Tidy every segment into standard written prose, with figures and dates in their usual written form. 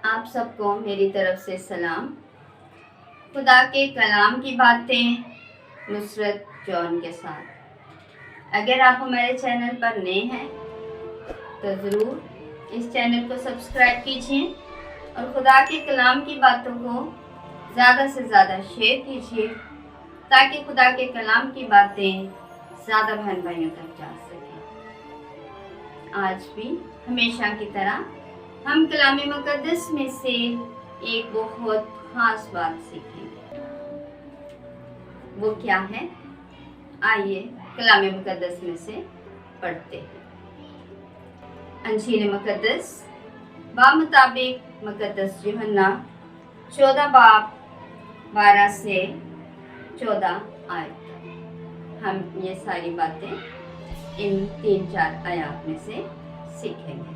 آپ سب کو میری طرف سے سلام۔ خدا کے کلام کی باتیں نصرت جون کے ساتھ۔ اگر آپ ہمارے چینل پر نئے ہیں تو ضرور اس چینل کو سبسکرائب کیجیے اور خدا کے کلام کی باتوں کو زیادہ سے زیادہ شیئر کیجیے تاکہ خدا کے کلام کی باتیں زیادہ بہن بھائیوں تک جا سکیں۔ آج بھی ہمیشہ کی طرح ہم کلام مقدس میں سے ایک بہت خاص بات سیکھیں گے۔ وہ کیا ہے؟ آئیے کلام مقدس میں سے پڑھتے ہیں۔ انجیل مقدس بمطابق مقدس یوحنا 14 باب 12 سے 14 آیت تک ہم یہ ساری باتیں ان 3-4 آیات میں سے سیکھیں گے۔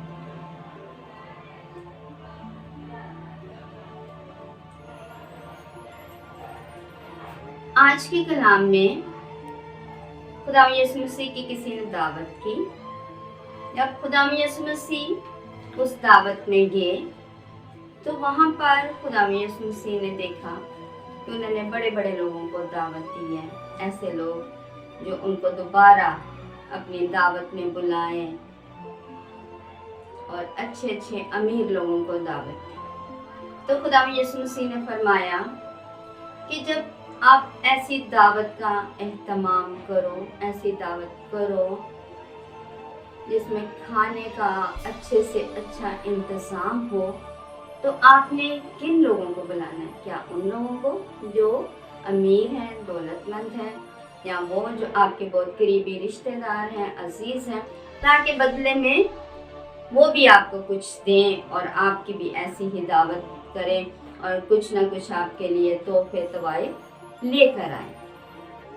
آج کے کلام میں خدا یسوع مسیح کی کسی نے دعوت کی۔ جب خدا یسوع مسیح اس دعوت میں گئے تو وہاں پر خدا یسوع مسیح نے دیکھا کہ انہوں نے بڑے بڑے لوگوں کو دعوت دی ہے، ایسے لوگ جو ان کو دوبارہ اپنی دعوت میں بلائیں، اور اچھے اچھے امیر لوگوں کو دعوت دی۔ تو خدا یسوع مسیح نے فرمایا کہ جب آپ ایسی دعوت کا اہتمام کرو، ایسی دعوت کرو جس میں کھانے کا اچھے سے اچھا انتظام ہو، تو آپ نے کن لوگوں کو بلانا ہے؟ کیا ان لوگوں کو جو امیر ہیں، دولت مند ہیں، یا وہ جو آپ کے بہت قریبی رشتہ دار ہیں، عزیز ہیں، تاکہ بدلے میں وہ بھی آپ کو کچھ دیں اور آپ کی بھی ایسی ہی دعوت کریں اور کچھ نہ کچھ آپ کے لیے تحفے تحائف لے کر آئیں۔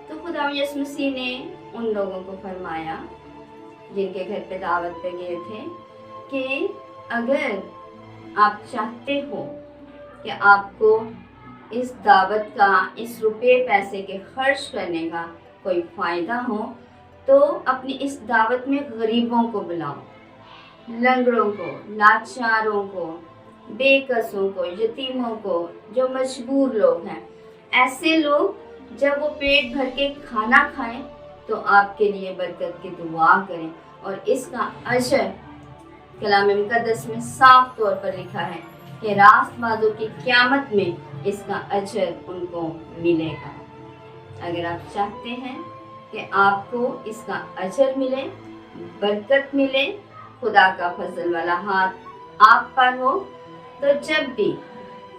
تو خدا یسوع مسیح نے ان لوگوں کو فرمایا جن کے گھر پہ دعوت پہ گئے تھے کہ اگر آپ چاہتے ہو کہ آپ کو اس دعوت کا، اس روپے پیسے کے خرچ کرنے کا کوئی فائدہ ہو تو اپنی اس دعوت میں غریبوں کو بلاؤ، لنگڑوں کو، لاچاروں کو، بے کسوں کو، یتیموں کو، جو مجبور لوگ ہیں، ایسے لوگ جب وہ پیٹ بھر کے کھانا کھائیں تو آپ کے لیے برکت کی دعا کریں، اور اس کا اجر کلام مقدس میں صاف طور پر لکھا ہے کہ راست بازوں کی قیامت میں اس کا اجر ان کو ملے گا۔ اگر آپ چاہتے ہیں کہ آپ کو اس کا اجر ملے، برکت ملے، خدا کا فضل والا ہاتھ آپ پر ہو، تو جب بھی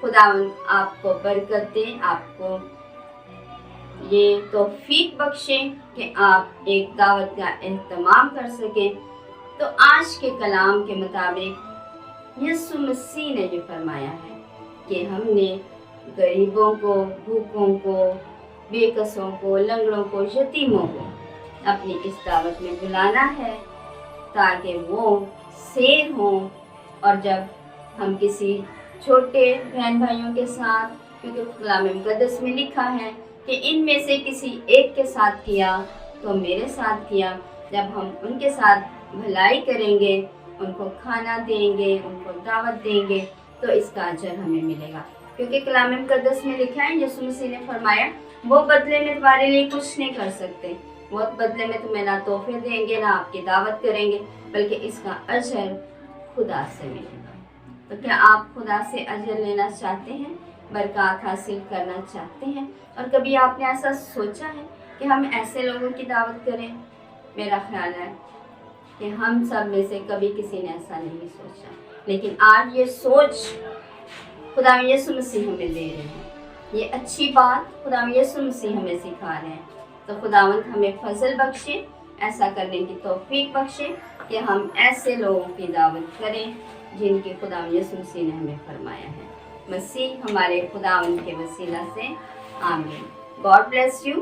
خداوند آپ کو برکت دے، آپ کو یہ توفیق بخشے کہ آپ ایک دعوت کا اہتمام کر سکیں، تو آج کے کلام کے مطابق یسوع مسیح نے یہ فرمایا ہے کہ ہم نے غریبوں کو، بھوکوں کو، بے کسوں کو، لنگڑوں کو، یتیموں کو اپنی اس دعوت میں بلانا ہے تاکہ وہ سیر ہوں، اور جب ہم کسی چھوٹے بہن بھائیوں کے ساتھ، کیونکہ کلام مقدس میں لکھا ہے کہ ان میں سے کسی ایک کے ساتھ کیا تو میرے ساتھ کیا، جب ہم ان کے ساتھ بھلائی کریں گے، ان کو کھانا دیں گے، ان کو دعوت دیں گے، تو اس کا اجر ہمیں ملے گا۔ کیونکہ کلام مقدس میں لکھا ہے، یسوع مسیح نے فرمایا وہ بدلے میں تمہارے لیے کچھ نہیں کر سکتے، وہ بدلے میں تمہیں نہ تحفے دیں گے، نہ آپ کی دعوت کریں گے، بلکہ اس کا اجر خدا سے ملے گا۔ تو کیا آپ خدا سے اجر لینا چاہتے ہیں، برکات حاصل کرنا چاہتے ہیں؟ اور کبھی آپ نے ایسا سوچا ہے کہ ہم ایسے لوگوں کی دعوت کریں؟ میرا خیال ہے کہ ہم سب میں سے کبھی کسی نے ایسا نہیں سوچا، لیکن آج یہ سوچ خدا یسوع مسیح ہمیں دے رہے ہیں، یہ اچھی بات خدا یسوع مسیح ہمیں سکھا رہے ہیں۔ تو خداوند ہمیں فضل بخشے، ایسا کرنے کی توفیق بخشے کہ ہم ایسے لوگوں کی دعوت کریں جن کی خدا یسوع مسیح نے ہمیں فرمایا ہے۔ مسیح ہمارے خداوند کے وسیلہ سے آمین۔ God bless you.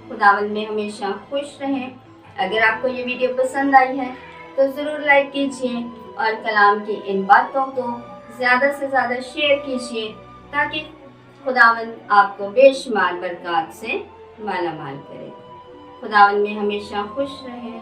خداوند میں ہمیشہ خوش رہیں۔ اگر آپ کو یہ ویڈیو پسند آئی ہے تو ضرور لائک کیجیے اور کلام کی ان باتوں کو زیادہ سے زیادہ شیئر کیجیے تاکہ خداوند آپ کو بے شمار برکات سے مالا مال کرے۔ خداوند میں ہمیشہ خوش رہیں۔